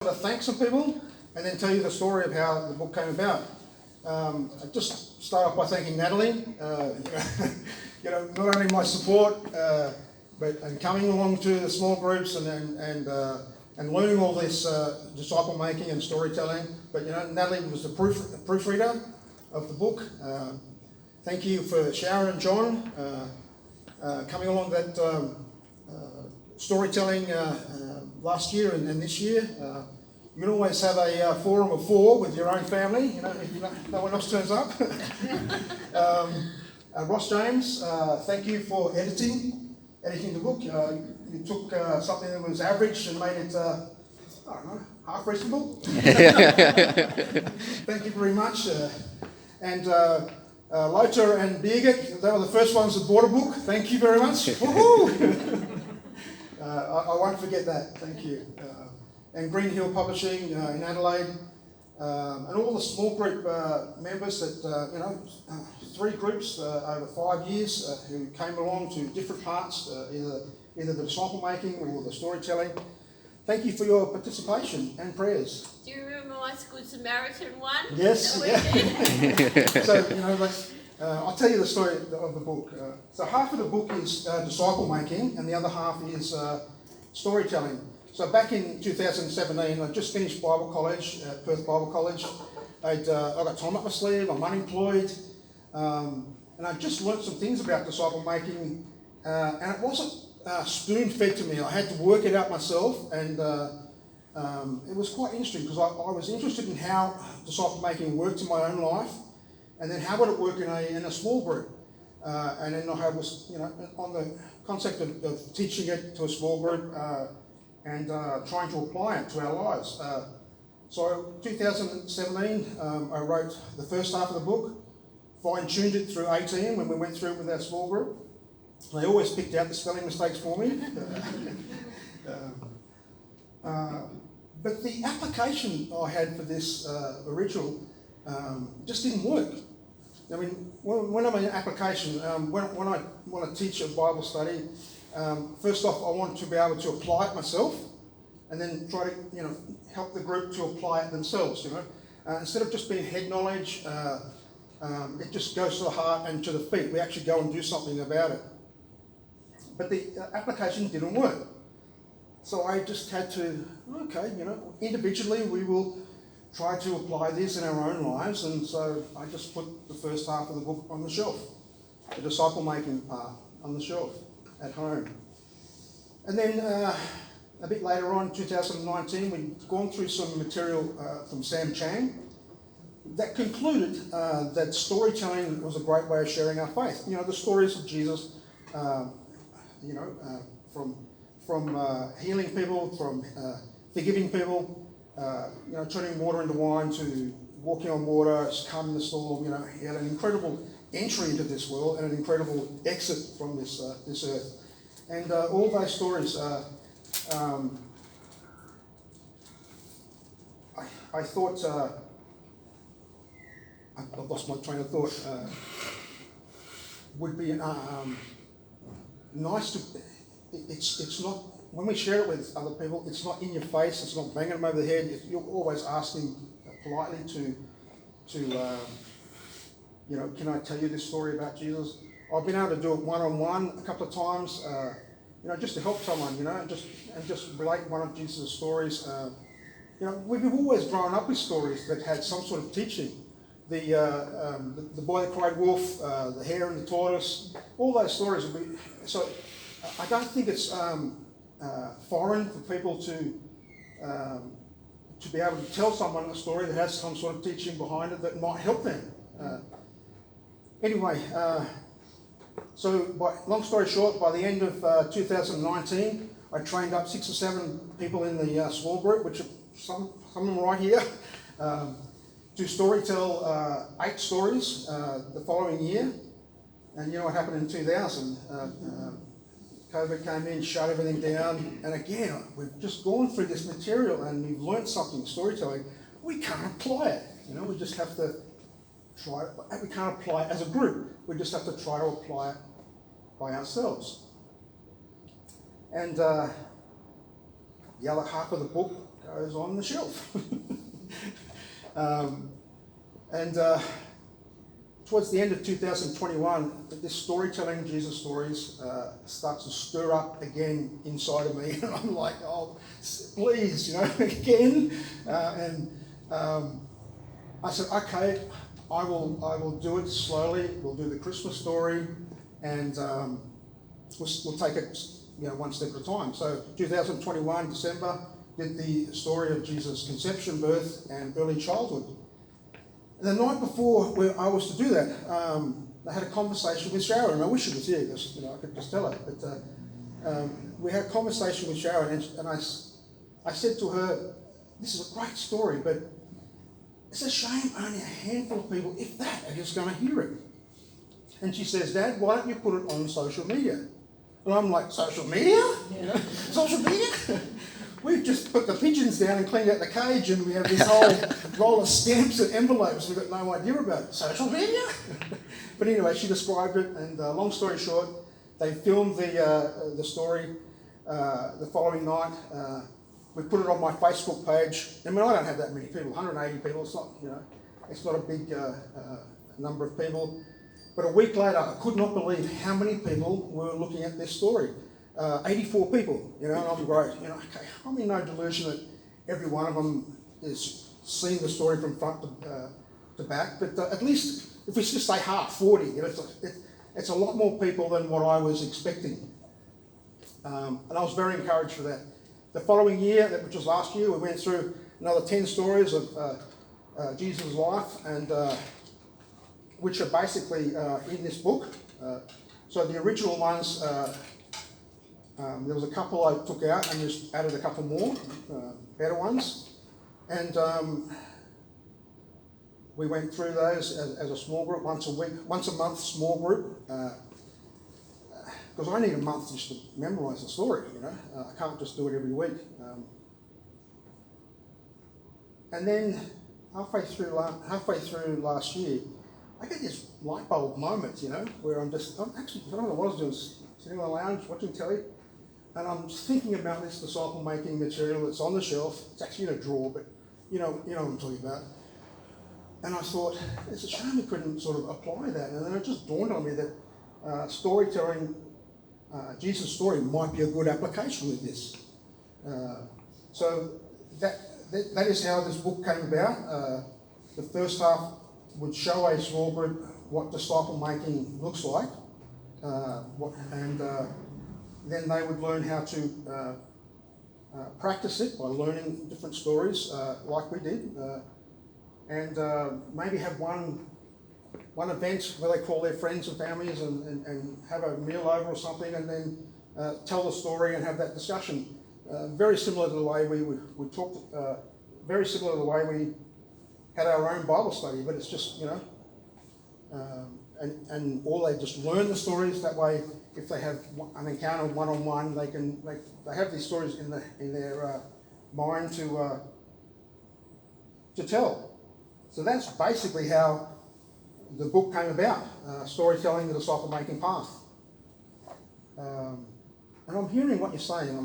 to thank some people and then tell you the story of how the book came about. I just start off by thanking Natalie. Not only my support, but and coming along to the small groups and learning all this disciple making and storytelling. But Natalie was the proofreader of the book. Thank you for Sharon and John coming along that storytelling last year and this year. You can always have a forum of four with your own family, if no one else turns up. Ross James, thank you for editing the book. You took something that was average and made it, half reasonable. Thank you very much. And Lothar and Birgit, they were the first ones that bought a book. Thank you very much. Woohoo! I won't forget that. Thank you. And Green Hill Publishing in Adelaide, and all the small group members that, 3 groups over 5 years who came along to different parts, either the disciple making or the storytelling. Thank you for your participation and prayers. Do you remember my Good Samaritan one? Yes. Yeah. So, I'll tell you the story of the book. So half of the book is disciple making and the other half is storytelling. So back in 2017, I just finished Bible college at Perth Bible College. I got time up my sleeve, I'm unemployed, and I just learnt some things about disciple making, and it wasn't spoon-fed to me. I had to work it out myself, and it was quite interesting because I was interested in how disciple making worked in my own life, and then how would it work in a small group. And then I was, on the concept of teaching it to a small group, and trying to apply it to our lives. So 2017, I wrote the first half of the book, fine-tuned it through 18 when we went through it with our small group. They always picked out the spelling mistakes for me. But the application I had for this original just didn't work. I mean, when I'm in application, when I want to teach a Bible study, first off, I want to be able to apply it myself, and then try to, help the group to apply it themselves. Instead of just being head knowledge, it just goes to the heart and to the feet. We actually go and do something about it. But the application didn't work, so I just had to, individually we will try to apply this in our own lives, and so I just put the first half of the book on the shelf, the disciple making part on the shelf at home. And then a bit later on, 2019, we'd gone through some material from Sam Chang that concluded that storytelling was a great way of sharing our faith. The stories of Jesus, from healing people, from forgiving people, turning water into wine, to walking on water, calming the storm. He had an incredible entry into this world and an incredible exit from this earth. And all those stories, I thought, I've lost my train of thought, would be nice to, it's not, when we share it with other people, it's not in your face, it's not banging them over the head. You're always asking politely can I tell you this story about Jesus? I've been able to do it one-on-one a couple of times, just to help someone, and just relate one of Jesus' stories. We've always grown up with stories that had some sort of teaching. The boy that cried wolf, the hare and the tortoise, all those stories would be. So I don't think it's foreign for people to be able to tell someone a story that has some sort of teaching behind it that might help them. Anyway, so long story short, by the end of 2019, I trained up 6 or 7 people in the small group, which are some of them right here, to storytell 8 stories the following year. And what happened in 2000? COVID came in, shut everything down, and again, we've just gone through this material and we've learnt something, storytelling. We can't apply it, we just have to try it. We can't apply it as a group, we just have to try to apply it by ourselves. And the other half of the book goes on the shelf. And towards the end of 2021, this storytelling, Jesus stories, starts to stir up again inside of me. And I'm like, oh, please, again. I said, okay, I will do it slowly. We'll do the Christmas story, and we'll take it, one step at a time. So 2021, December, did the story of Jesus' conception, birth, and early childhood. And the night before where I was to do that, I had a conversation with Sharon. I wish she was here because I could just tell her. But we had a conversation with Sharon, and I said to her, "This is a great story, but it's a shame only a handful of people, if that, are just going to hear it." And she says, "Dad, why don't you put it on social media?" And I'm like, "Social media? Social media?" We've just put the pigeons down and cleaned out the cage, and we have this whole roll of stamps and envelopes we've got no idea about. Social media? But anyway, she described it, and long story short, they filmed the story the following night. We put it on my Facebook page. I mean, I don't have that many people, 180 people. It's not a big number of people. But a week later, I could not believe how many people were looking at this story. 84 people, and I'm great. Okay, I'm in no delusion that every one of them is seeing the story from front to back, but at least if we just say half, 40, it's a lot more people than what I was expecting. And I was very encouraged for that. The following year, which was last year, we went through another 10 stories of Jesus' life, and which are basically in this book. So the original ones, there was a couple I took out and just added a couple more, better ones. And we went through those as a small group, once a month, small group. Because I need a month just to memorise the story, I can't just do it every week. And then halfway through last year, I get this light bulb moment, where I'm actually, I don't know what I was doing, sitting on the lounge, watching telly, and I'm thinking about this disciple-making material that's on the shelf. It's actually in a drawer, but you know what I'm talking about. And I thought, it's a shame we couldn't sort of apply that. And then it just dawned on me that storytelling, Jesus' story might be a good application with this. So that is how this book came about. The first half would show a small group what disciple-making looks like, then they would learn how to practice it by learning different stories, like we did, and maybe have one event where they call their friends and families and have a meal over or something, and then tell the story and have that discussion. Very similar to the way we talked, very similar to the way we had our own Bible study, but it's just, or they just learn the stories. That way, if they have an encounter one-on-one, they have these stories in their mind to tell. So that's basically how the book came about, storytelling, the disciple-making path. And I'm hearing what you're saying.